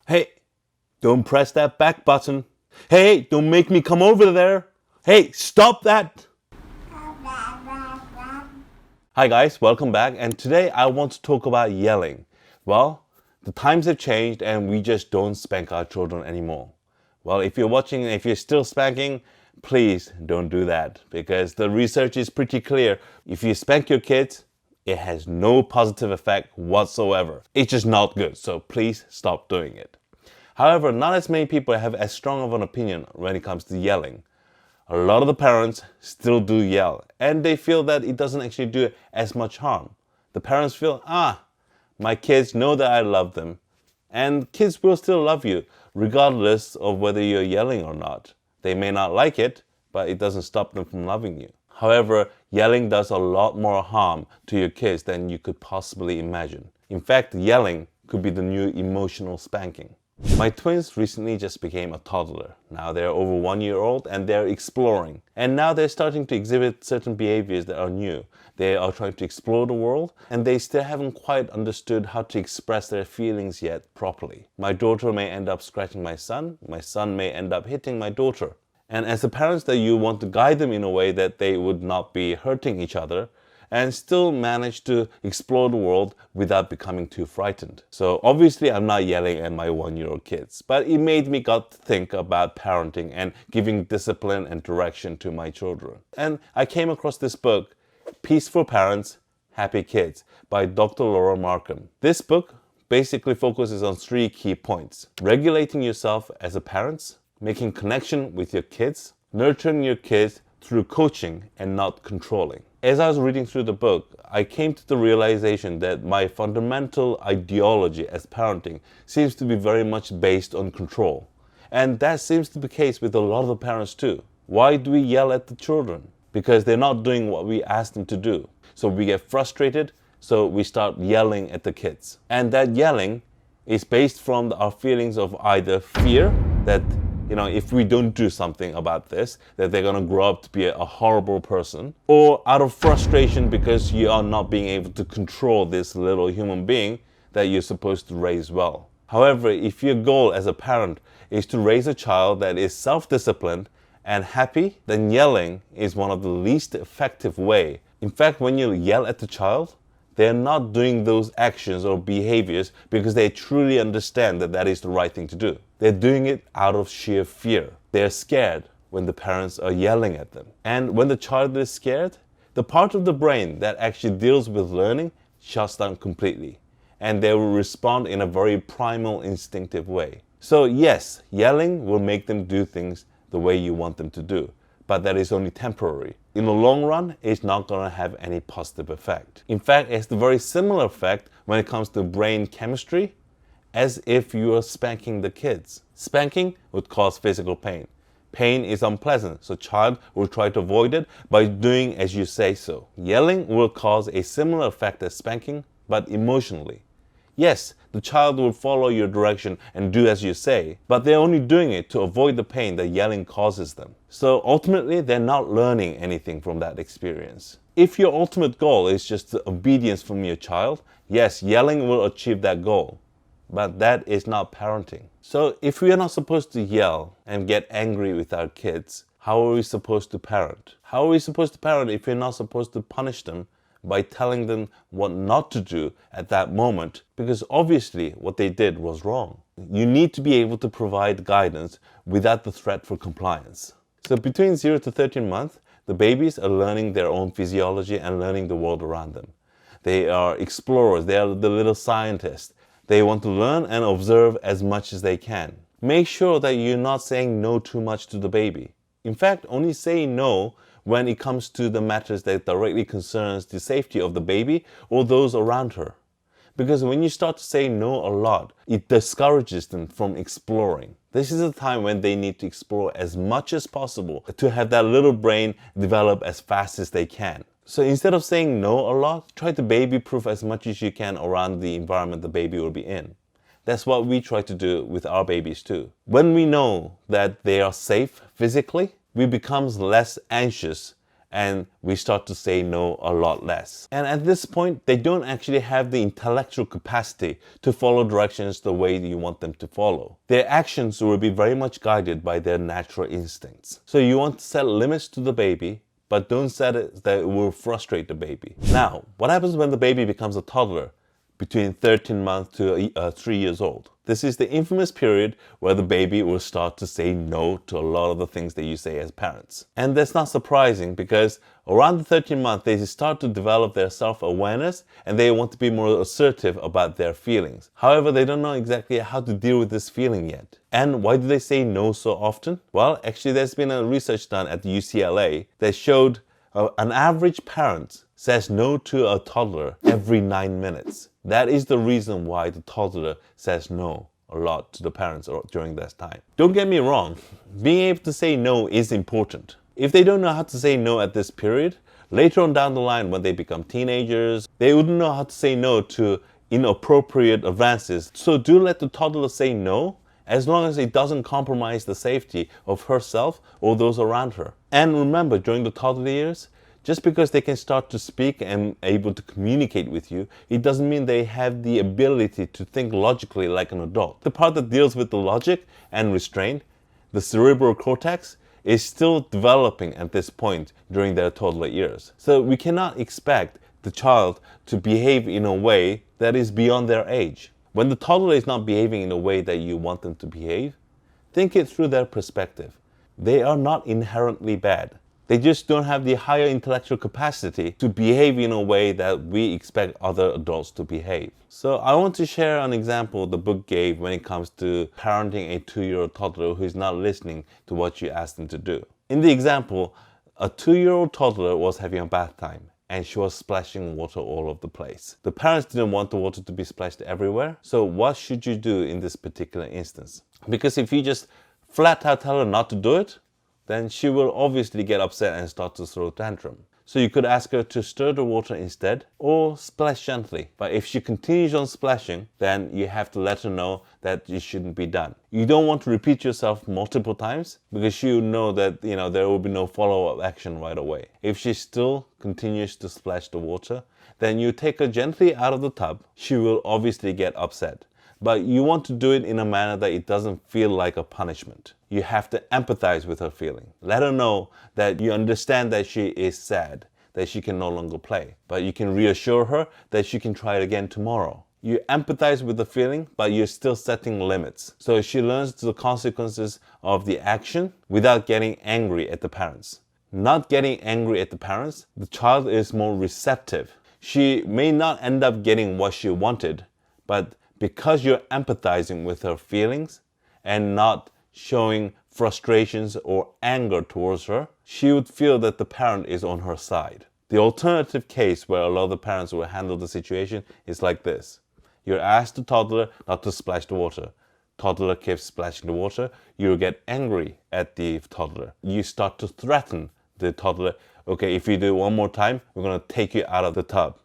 Hey, don't press that back button. Hey, don't make me come over there. Hey, stop that. Hi guys, welcome back, and today I want to talk about yelling. Well, the times have changed and we just don't spank our children anymore. Well, if you're watching and if you're still spanking, please don't do that because the research is pretty clear. If you spank your kids, it has no positive effect whatsoever. It's just not good, so please stop doing it. However, not as many people have as strong of an opinion when it comes to yelling. A lot of the parents still do yell, and they feel that it doesn't actually do as much harm. The parents feel, my kids know that I love them, and kids will still love you, regardless of whether you're yelling or not. They may not like it, but it doesn't stop them from loving you. However, yelling does a lot more harm to your kids than you could possibly imagine. In fact, yelling could be the new emotional spanking. My twins recently just became a toddler. Now they're over 1 year old and they're exploring. And now they're starting to exhibit certain behaviors that are new. They are trying to explore the world and they still haven't quite understood how to express their feelings yet properly. My daughter may end up scratching my son may end up hitting my daughter. And as the parents that you want to guide them in a way that they would not be hurting each other, and still manage to explore the world without becoming too frightened. So obviously I'm not yelling at my 1-year-old kids, but it made me got to think about parenting and giving discipline and direction to my children. And I came across this book, Peaceful Parents, Happy Kids, by Dr. Laura Markham. This book basically focuses on 3 key points: regulating yourself as a parent, making connection with your kids, nurturing your kids through coaching and not controlling. As I was reading through the book, I came to the realization that my fundamental ideology as parenting seems to be very much based on control. And that seems to be the case with a lot of the parents too. Why do we yell at the children? Because they're not doing what we ask them to do. So we get frustrated, so we start yelling at the kids. And that yelling is based from our feelings of either fear that if we don't do something about this, that they're going to grow up to be a horrible person, or out of frustration because you are not being able to control this little human being that you're supposed to raise well. However, if your goal as a parent is to raise a child that is self-disciplined and happy, then yelling is one of the least effective way. In fact, when you yell at the child, they're not doing those actions or behaviors because they truly understand that that is the right thing to do. They're doing it out of sheer fear. They're scared when the parents are yelling at them. And when the child is scared, the part of the brain that actually deals with learning shuts down completely. And they will respond in a very primal, instinctive way. So yes, yelling will make them do things the way you want them to do. But that is only temporary. In the long run, it's not going to have any positive effect. In fact, it's the very similar effect when it comes to brain chemistry as if you are spanking the kids. Spanking would cause physical pain. Pain is unpleasant, so child will try to avoid it by doing as you say so. Yelling will cause a similar effect as spanking, but emotionally. Yes, the child will follow your direction and do as you say, but they're only doing it to avoid the pain that yelling causes them. So ultimately, they're not learning anything from that experience. If your ultimate goal is just the obedience from your child, yes, yelling will achieve that goal. But that is not parenting. So if we are not supposed to yell and get angry with our kids, how are we supposed to parent? How are we supposed to parent if we're not supposed to punish them by telling them what not to do at that moment? Because obviously what they did was wrong. You need to be able to provide guidance without the threat for compliance. So between 0 to 13 months, the babies are learning their own physiology and learning the world around them. They are explorers, they are the little scientists. They want to learn and observe as much as they can. Make sure that you're not saying no too much to the baby. In fact, only say no when it comes to the matters that directly concerns the safety of the baby or those around her. Because when you start to say no a lot, it discourages them from exploring. This is a time when they need to explore as much as possible to have that little brain develop as fast as they can. So instead of saying no a lot, try to baby-proof as much as you can around the environment the baby will be in. That's what we try to do with our babies too. When we know that they are safe physically, we become less anxious and we start to say no a lot less. And at this point, they don't actually have the intellectual capacity to follow directions the way you want them to follow. Their actions will be very much guided by their natural instincts. So you want to set limits to the baby, but don't set it that it will frustrate the baby. Now, what happens when the baby becomes a toddler between 13 months to 3 years old? This is the infamous period where the baby will start to say no to a lot of the things that you say as parents. And that's not surprising because around the 13th month, they start to develop their self-awareness and they want to be more assertive about their feelings. However, they don't know exactly how to deal with this feeling yet. And why do they say no so often? Well, actually, there's been a research done at UCLA that showed an average parent says no to a toddler every 9 minutes. That is the reason why the toddler says no a lot to the parents during that time. Don't get me wrong, being able to say no is important. If they don't know how to say no at this period, later on down the line when they become teenagers, they wouldn't know how to say no to inappropriate advances. So do let the toddler say no, as long as it doesn't compromise the safety of herself or those around her. And remember, during the toddler years, just because they can start to speak and able to communicate with you, it doesn't mean they have the ability to think logically like an adult. The part that deals with the logic and restraint, the cerebral cortex, is still developing at this point during their toddler years. So we cannot expect the child to behave in a way that is beyond their age. When the toddler is not behaving in a way that you want them to behave, think it through their perspective. They are not inherently bad. They just don't have the higher intellectual capacity to behave in a way that we expect other adults to behave. So I want to share an example the book gave when it comes to parenting a 2-year-old toddler who is not listening to what you ask them to do. In the example, a 2-year-old toddler was having a bath time and she was splashing water all over the place. The parents didn't want the water to be splashed everywhere. So what should you do in this particular instance? Because if you just flat out tell her not to do it, then she will obviously get upset and start to throw a tantrum. So you could ask her to stir the water instead or splash gently. But if she continues on splashing, then you have to let her know that it shouldn't be done. You don't want to repeat yourself multiple times because she will know that there will be no follow-up action right away. If she still continues to splash the water, then you take her gently out of the tub. She will obviously get upset. But you want to do it in a manner that it doesn't feel like a punishment. You have to empathize with her feeling. Let her know that you understand that she is sad, that she can no longer play. But you can reassure her that she can try it again tomorrow. You empathize with the feeling, but you're still setting limits. So she learns the consequences of the action without getting angry at the parents. Not getting angry at the parents, the child is more receptive. She may not end up getting what she wanted, but because you're empathizing with her feelings and not showing frustrations or anger towards her, she would feel that the parent is on her side. The alternative case where a lot of the parents will handle the situation is like this. You're asked the toddler not to splash the water. Toddler keeps splashing the water. You get angry at the toddler. You start to threaten the toddler. Okay, if you do it one more time, we're going to take you out of the tub.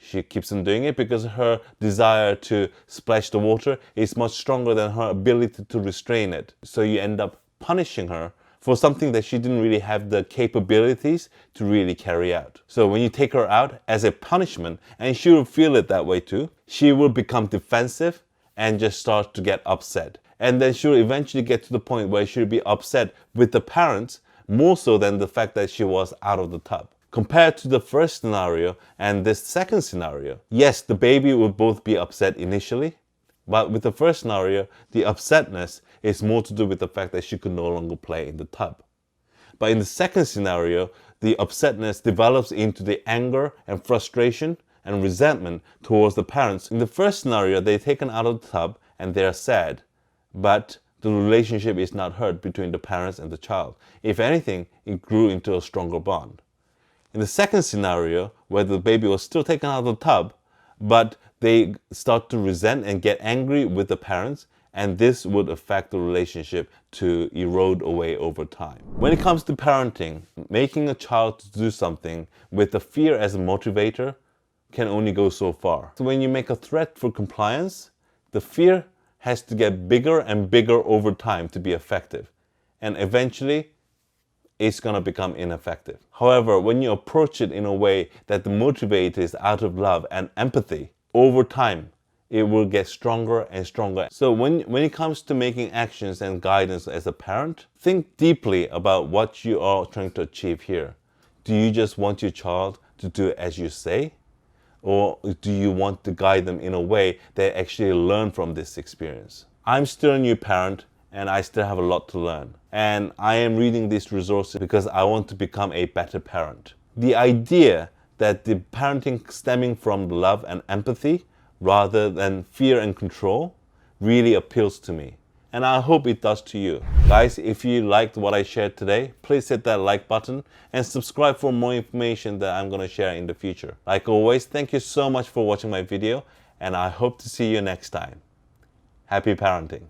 She keeps on doing it because her desire to splash the water is much stronger than her ability to restrain it. So you end up punishing her for something that she didn't really have the capabilities to really carry out. So when you take her out as a punishment, and she will feel it that way too, she will become defensive and just start to get upset. And then she will eventually get to the point where she'll be upset with the parents more so than the fact that she was out of the tub. Compared to the first scenario and this second scenario, yes, the baby will both be upset initially, but with the first scenario, the upsetness is more to do with the fact that she could no longer play in the tub. But in the second scenario, the upsetness develops into the anger and frustration and resentment towards the parents. In the first scenario, they're taken out of the tub and they're sad, but the relationship is not hurt between the parents and the child. If anything, it grew into a stronger bond. In the second scenario, where the baby was still taken out of the tub, but they start to resent and get angry with the parents, and this would affect the relationship to erode away over time. When it comes to parenting, making a child to do something with the fear as a motivator can only go so far. So when you make a threat for compliance, the fear has to get bigger and bigger over time to be effective. And eventually, it's going to become ineffective. However, when you approach it in a way that the motivator is out of love and empathy, over time, it will get stronger and stronger. So when it comes to making actions and guidance as a parent, think deeply about what you are trying to achieve here. Do you just want your child to do as you say? Or do you want to guide them in a way they actually learn from this experience? I'm still a new parent and I still have a lot to learn. And I am reading these resources because I want to become a better parent. The idea that the parenting stemming from love and empathy rather than fear and control really appeals to me. And I hope it does to you. Guys, if you liked what I shared today, please hit that like button and subscribe for more information that I'm going to share in the future. Like always, thank you so much for watching my video, and I hope to see you next time. Happy parenting.